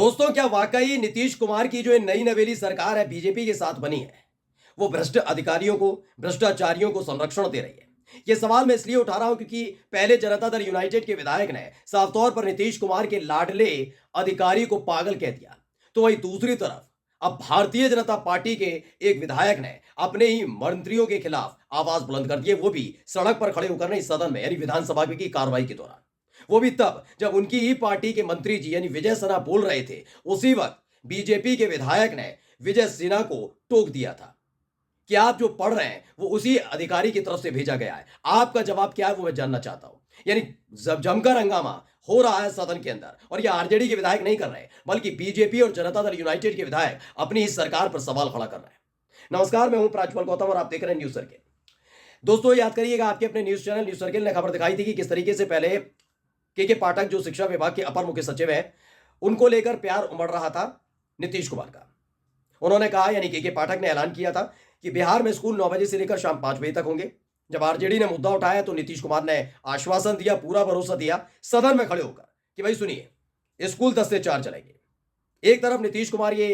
दोस्तों, क्या वाकई नीतीश कुमार की जो ये नई नवेली सरकार है बीजेपी के साथ बनी है, वो भ्रष्ट अधिकारियों को, भ्रष्टाचारियों को संरक्षण दे रही है? ये सवाल मैं इसलिए उठा रहा हूं क्योंकि पहले जनता दल यूनाइटेड के विधायक ने साफ तौर पर नीतीश कुमार के लाडले अधिकारी को पागल कह दिया। तो वहीं दूसरी तरफ अब भारतीय जनता पार्टी के एक विधायक ने अपने ही मंत्रियों के खिलाफ आवाज बुलंद कर दी है, वो भी सड़क पर खड़े होकर नहीं, सदन में यानी विधानसभा की कार्रवाई के दौरान। वो भी तब जब उनकी ही पार्टी के मंत्री जी यानी विजय सिन्हा बोल रहे थे। उसी वक्त बीजेपी के विधायक ने विजय सिन्हा को टोक दिया था कि आप जो पढ़ रहे हैं वो उसी अधिकारी की तरफ से भेजा गया है। आपका जवाब क्या है वो मैं जानना चाहता हूं। यानी जब जमकर हंगामा हो रहा है सदन के अंदर, और ये आरजेडी के विधायक नहीं कर रहे बल्कि बीजेपी और जनता दल यूनाइटेड के विधायक अपनी इस सरकार पर सवाल खड़ा कर रहे हैं। नमस्कार, मैं हूं प्राजपल गौतम और आप देख रहे हैं न्यूज सर्किल। दोस्तों, याद करिएगा आपके अपने न्यूज चैनल न्यूज सर्किल ने खबर दिखाई थी कि किस तरीके से पहले के पाठक जो शिक्षा विभाग के अपर मुख्य सचिव हैं, उनको लेकर प्यार उमड़ रहा था नीतीश कुमार का। उन्होंने कहा, यानी के पाठक ने ऐलान किया था कि बिहार में स्कूल 9 बजे से लेकर शाम 5 बजे तक होंगे। जब आरजेडी ने मुद्दा उठाया तो नीतीश कुमार ने आश्वासन दिया, पूरा भरोसा दिया सदन में खड़े होकर कि भाई सुनिए, स्कूल 10 से 4 चलेंगे। एक तरफ नीतीश कुमार ये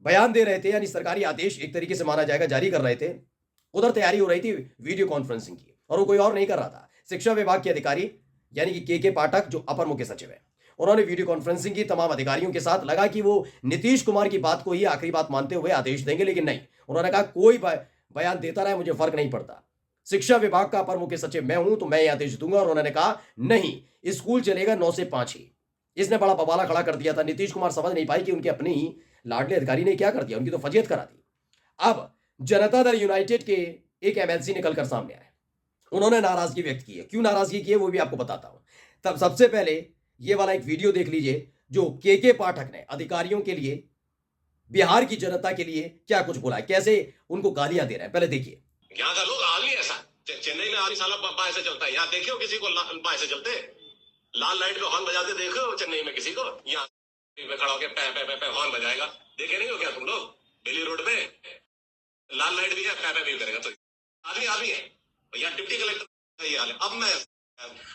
बयान दे रहे थे, यानी सरकारी आदेश एक तरीके से माना जाएगा जारी कर रहे थे। उधर तैयारी हो रही थी वीडियो कॉन्फ्रेंसिंग की, और वो कोई और नहीं कर रहा था, शिक्षा विभाग के अधिकारी यानी कि के पाठक जो अपर मुख्य सचिव है, उन्होंने वीडियो कॉन्फ्रेंसिंग की तमाम अधिकारियों के साथ। लगा कि वो नीतीश कुमार की बात को ही आखिरी बात मानते हुए आदेश देंगे, लेकिन नहीं। उन्होंने कहा कोई बयान देता रहे, मुझे फर्क नहीं पड़ता, शिक्षा विभाग का अपर मुख्य सचिव मैं हूं तो मैं ये आदेश दूंगा। और उन्होंने कहा नहीं, स्कूल चलेगा 9 से 5 ही। इसने बड़ा बवाला खड़ा कर दिया था। नीतीश कुमार समझ नहीं पाए कि उनके अपने ही लाडले अधिकारी ने क्या कर दिया, उनकी तो फजीयत करा दी। अब जनता दल यूनाइटेड के एक एमएलसी निकलकर सामने आए, उन्होंने नाराजगी व्यक्त की है। क्यों नाराजगी की है वो भी आपको बताता हूं। तब सबसे पहले ये वाला एक वीडियो देख लीजिए जो के पाठक ने अधिकारियों के लिए, बिहार की जनता के लिए क्या कुछ बोला है, कैसे उनको गालियां दे रहे हैं। पहले देखिए। यहाँ का लोग आगे ऐसा चेन्नई में आगे साला पा ऐसे चलता है, यहाँ देखे हो किसी को पा ऐसे चलते? लाल लाइट पे हॉर्न बजाते देखे हो चेन्नई में किसी को? यहाँ पे खड़ा होकर पै पै पै पै हॉर्न बजाएगा, देखे नहीं हो क्या तुम लोग? दिल्ली रोड पे लाल लाइट भी है, पै पै भी करेगा। तो आदमी आदमी है। यहाँ डिप्टी कलेक्टर ये हाल है। अब मैं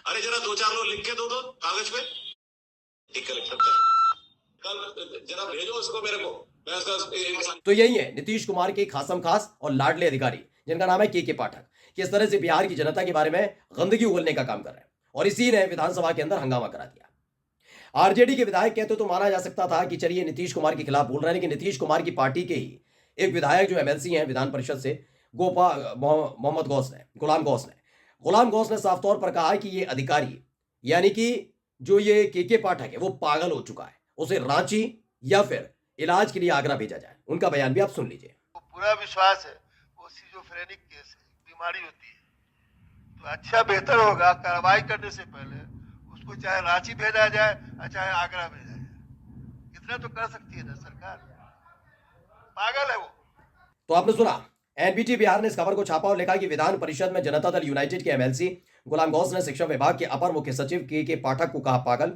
अरे जरा 2-4 लोग लिख के दो कागज पे, डिप्टी कलेक्टर पे कल जरा भेजो उसको मेरे को। तो यही है नीतीश कुमार के खासम खास और लाडले अधिकारी, जिनका नाम है के पाठक, किस तरह से बिहार की जनता के बारे में गंदगी उगलने का काम कर रहे हैं, और इसी ने विधानसभा के अंदर हंगामा करा दिया। आरजेडी के विधायक कहते तो माना जा सकता था कि चलिए नीतीश कुमार के खिलाफ बोल रहे हैं, लेकिन नीतीश कुमार की पार्टी के ही एक विधायक जो एमएलसी हैं विधान परिषद से, मोहम्मद गौस ने, गुलाम गौस ने साफ तौर पर कहा कि ये अधिकारी यानी कि जो ये के पाठक है वो पागल हो चुका है, उसे रांची या फिर इलाज के लिए आगरा भेजा जाए। उनका बयान भी आप सुन लीजिए। पूरा विश्वास है वो सिजोफ्रेनिक केस है, बीमारी होती है, तो अच्छा बेहतर होगा कार्रवाई करने से पहले उसको चाहे रांची भेजा जाए और चाहे आगरा भेजा जाए। इतना तो कर सकती है ना सरकार, पागल है वो। तो आपने सुना, एनबीटी बिहार ने इस खबर को छापा और लिखा कि विधान परिषद में जनता दल यूनाइटेड के एमएलसी गुलाम गौस ने शिक्षा विभाग के अपर मुख्य सचिव के पाठक को कहा पागल,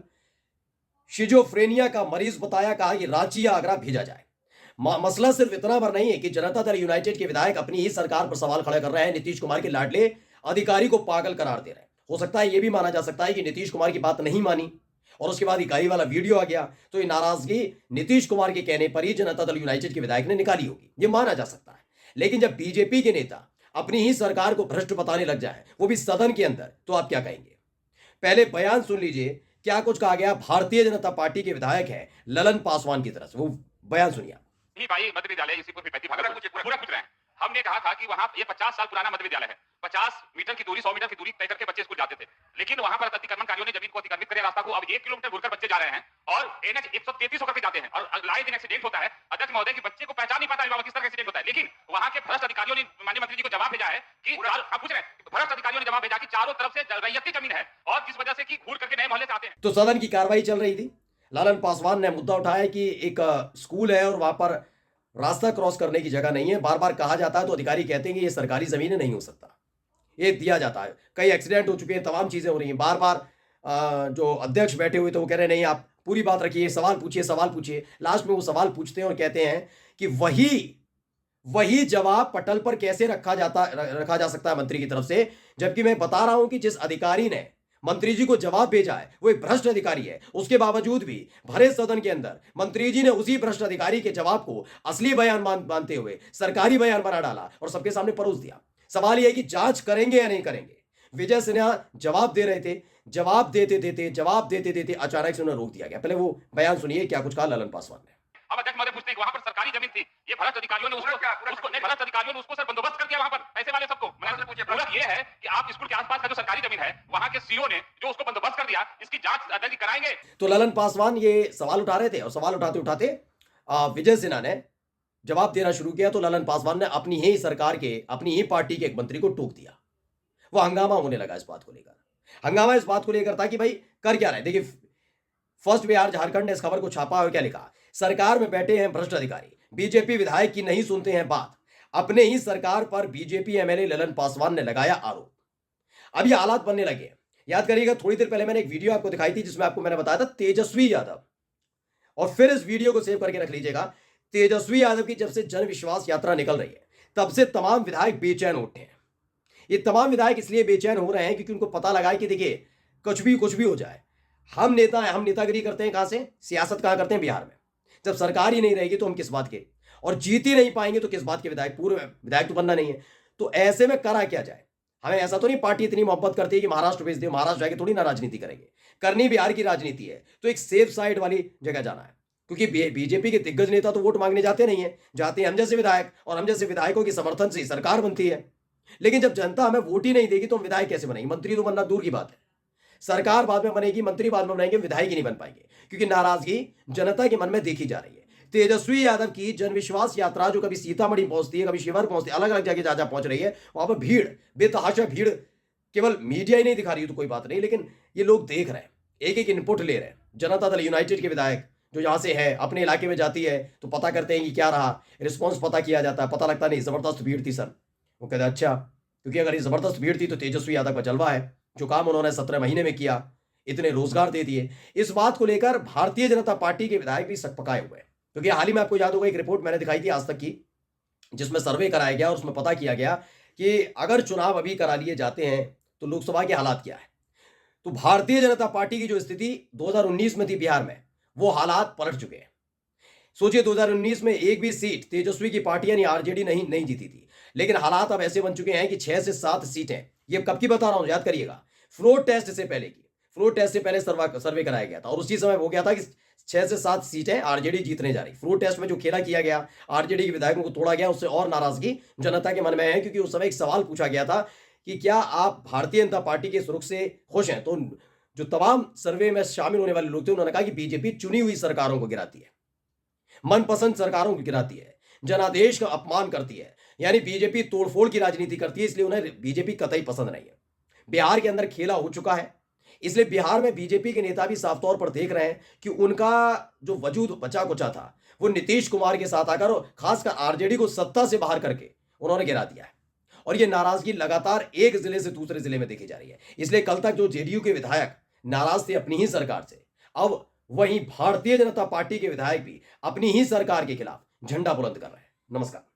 शिजोफ्रेनिया का मरीज बताया, कहा कि रांची या आगरा भेजा जाए। मसला सिर्फ इतना भर नहीं है कि जनता दल यूनाइटेड के विधायक अपनी ही सरकार पर सवाल खड़े कर रहे हैं, नीतीश कुमार के लाडले अधिकारी को पागल करार दे रहे हैं। हो सकता है यह भी माना जा सकता है कि नीतीश कुमार की बात नहीं मानी और उसके बाद इकाई वाला वीडियो आ गया, तो ये नाराजगी नीतीश कुमार के कहने पर ही जनता दल यूनाइटेड के विधायक ने निकाली होगी, ये माना जा सकता है। लेकिन जब बीजेपी के नेता अपनी ही सरकार को भ्रष्ट बताने लग जाए, वो भी सदन के अंदर, तो आप क्या कहेंगे? पहले बयान सुन लीजिए, क्या कुछ कहा गया भारतीय जनता पार्टी के विधायक है ललन पासवान की तरफ से, वो बयान सुनिए। मध्य विद्यालय इसी पूरा पूछ रहे हैं। हमने कहा था कि वहां ये 50 साल पुराना मध्य विद्यालय है, 50 मीटर की दूरी, 100 मीटर की दूरी तय करके बच्चे स्कूल जाते थे, लेकिन वहां पर अतिक्रमणकारियों ने जमीन को अतिक्रमित करे, रास्ता को अब 1 किलोमीटर घुरकर बच्चे जा रहे हैं और एनएच 133 होकर के जाते हैं, और लाए दिन एक्सीडेंट होता है। अध्यक्ष महोदय की बच्चे को पहचान नहीं पाता किस तरह एक्सीडेंट होता है, लेकिन वहां के भ्रष्ट अधिकारियों ने माननीय मंत्री जी को जवाब भेजा है कि पूछ रहे हैं, भ्रष्ट अधिकारियों ने जवाब भेजा कि चारों तरफ से रैयती जमीन है और जिस वजह से कि घूर करके नए मोहल्ले से आते हैं। तो सदन की कार्रवाई चल रही थी, लालन पासवान ने मुद्दा उठाया कि एक स्कूल है और वहां पर रास्ता क्रॉस करने की जगह नहीं है। बार बार कहा जाता है तो अधिकारी कहते हैं कि ये सरकारी जमीन नहीं हो सकता, ये दिया जाता है। कई एक्सीडेंट हो चुके हैं, तमाम चीजें हो रही हैं। बार बार जो अध्यक्ष बैठे हुए थे वो कह रहे नहीं, आप पूरी बात रखिए, सवाल पूछिए। लास्ट में वो सवाल पूछते हैं और कहते हैं कि वही जवाब पटल पर कैसे रखा जा सकता है मंत्री की तरफ से, जबकि मैं बता रहा हूं कि जिस अधिकारी ने मंत्री जी को जवाब भेजा है वो एक भ्रष्ट अधिकारी है। उसके बावजूद भी भरे सदन के अंदर मंत्री जी ने उसी भ्रष्ट अधिकारी के जवाब को असली बयान मानते हुए सरकारी बयान बना डाला और सबके सामने परोस दिया। सवाल यह है कि जांच करेंगे या नहीं करेंगे। विजय सिन्हा जवाब दे रहे थे, जवाब देते देते अचानक से उन्हें रोक दिया गया। पहले वो बयान सुनिए क्या कुछ कहा ललन पासवान ने। अब अध्यक्ष महोदय पूछते हैं कि वहां पर सरकारी जमीन थी, ये भ्रष्ट अधिकारियों ने भ्रष्ट अधिकारियों ने उसको सर बंदोबस्त कर दिया वहां पर पैसे वाले सबको। पूरा ये है कि आप स्कूल के आसपास का जो सरकारी जमीन है वहां के सीओ ने जो उसको बंदोबस्त कर दिया, इसकी जांच अध्यक्ष कराएंगे। तो ललन पासवान ये सवाल उठा रहे थे और सवाल उठाते उठाते विजय सिन्हा ने जवाब देना शुरू किया तो ललन पासवान ने अपनी ही सरकार के, अपनी ही पार्टी के एक मंत्री को टोक दिया। वो हंगामा होने लगा इस बात को लेकर। हंगामा इस बात को लेकर था कि भाई कर क्या रहे। देखिए फर्स्ट बिहार झारखंड ने इस खबर को छापा और क्या लिखा, सरकार में बैठे हैं भ्रष्ट अधिकारी, बीजेपी विधायक की नहीं सुनते हैं बात, अपने ही सरकार पर बीजेपी एमएलए ललन पासवान ने लगाया आरोप। अब ये हालात बनने लगे। याद करिएगा थोड़ी देर पहले मैंने एक वीडियो आपको दिखाई थी जिसमें आपको मैंने बताया था तेजस्वी यादव, और फिर इस वीडियो को सेव करके रख लीजिएगा। तेजस्वी यादव की जब से जन विश्वास यात्रा निकल रही है तब से तमाम विधायक बेचैन उठे हैं। ये तमाम विधायक इसलिए बेचैन हो रहे हैं क्योंकि उनको पता लगा है कि देखिए कुछ भी हो जाए, हम नेता हैं, हम नेतागिरी करते हैं कहां से, सियासत कहां करते हैं, बिहार में। जब सरकार ही नहीं रहेगी तो हम किस बात के, और जीत ही नहीं पाएंगे तो किस बात के विधायक, पूर्व विधायक तो बनना नहीं है। तो ऐसे में करा क्या जाए। हमें ऐसा तो नहीं पार्टी इतनी मोहब्बत करती है कि महाराष्ट्र भेज दे, महाराष्ट्र जाके थोड़ी ना राजनीति करेंगे, करनी बिहार की राजनीति है तो एक सेफ साइड वाली जगह जाना है। क्योंकि बीजेपी के दिग्गज नेता तो वोट मांगने जाते नहीं है, जाते हैं हम जैसे विधायक, और हम जैसे विधायकों के समर्थन से सरकार बनती है। लेकिन जब जनता हमें वोट ही नहीं देगी तो हम विधायक कैसे बनेंगे। मंत्री तो बनना दूर की बात है, सरकार बाद में बनेगी, मंत्री बाद में बनेंगे, विधायक ही नहीं बन पाएंगे क्योंकि नाराजगी जनता के मन में देखी जा रही है। तेजस्वी यादव की जनविश्वास यात्रा जो कभी सीतामढ़ी पहुंचती है, कभी शिवहर पहुंचती है, अलग अलग जगह जहां पहुंच रही है, वहां पर भीड़, बेतहाशा भीड़, केवल मीडिया ही नहीं दिखा रही है तो कोई बात नहीं, लेकिन ये लोग देख रहे हैं, एक एक इनपुट ले रहे हैं। जनता दल यूनाइटेड के विधायक जो यहां से है अपने इलाके में जाती है तो पता करते हैं कि क्या रहा, रिस्पॉन्स पता किया जाता है, पता लगता नहीं जबरदस्त भीड़ थी सर। वो कहते अच्छा, क्योंकि अगर ये जबरदस्त भीड़ थी तो तेजस्वी यादव का जलवा है, जो काम उन्होंने 17 महीने में किया, इतने रोजगार दे दिए। इस बात को लेकर भारतीय जनता पार्टी के विधायक भी सकपकाए हुए हैं। क्योंकि हाल ही में आपको याद होगा एक रिपोर्ट मैंने दिखाई थी आज तक की, जिसमें सर्वे कराया गया और उसमें पता किया गया कि अगर चुनाव अभी करा लिए जाते हैं तो लोकसभा के हालात क्या है। तो भारतीय जनता पार्टी की जो स्थिति 2019 में थी बिहार में, वो हालात पलट चुके हैं। सोचिए 2019 में एक भी सीट तेजस्वी की पार्टी यानी आरजेडी नहीं जीती थी, लेकिन हालात अब ऐसे बन चुके हैं कि 6 से 7 सीटें, ये कब की बता रहा हूं याद करिएगा, फ्लोर टेस्ट से पहले सर्वे कराया गया था और उसी समय हो गया था कि 6 से 7 सीटें आरजेडी जीतने जा रही। फ्लोर टेस्ट में जो खेला किया गया, आरजेडी के विधायकों को तोड़ा गया, उससे और नाराजगी जनता के मन में है। क्योंकि उस समय एक सवाल पूछा गया था कि क्या आप भारतीय जनता पार्टी के रुख से खुश हैं। तो जो तमाम सर्वे में शामिल होने वाले लोग थे उन्होंने कहा कि बीजेपी चुनी हुई सरकारों को गिराती है, मनपसंद सरकारों को गिराती है, जनादेश का अपमान करती है, यानी बीजेपी तोड़फोड़ की राजनीति करती है, इसलिए उन्हें बीजेपी कतई पसंद नहीं है। बिहार के अंदर खेला हो चुका है, इसलिए बिहार में बीजेपी के नेता भी साफ तौर पर देख रहे हैं कि उनका जो वजूद बचा कुचा था वो नीतीश कुमार के साथ आकर और खासकर आरजेडी को सत्ता से बाहर करके उन्होंने गिरा दिया है। और ये नाराजगी लगातार एक जिले से दूसरे जिले में देखी जा रही है। इसलिए कल तक जो जेडीयू के विधायक नाराज थे अपनी ही सरकार से, अब वहीं भारतीय जनता पार्टी के विधायक भी अपनी ही सरकार के खिलाफ झंडा बुलंद कर रहे हैं। नमस्कार।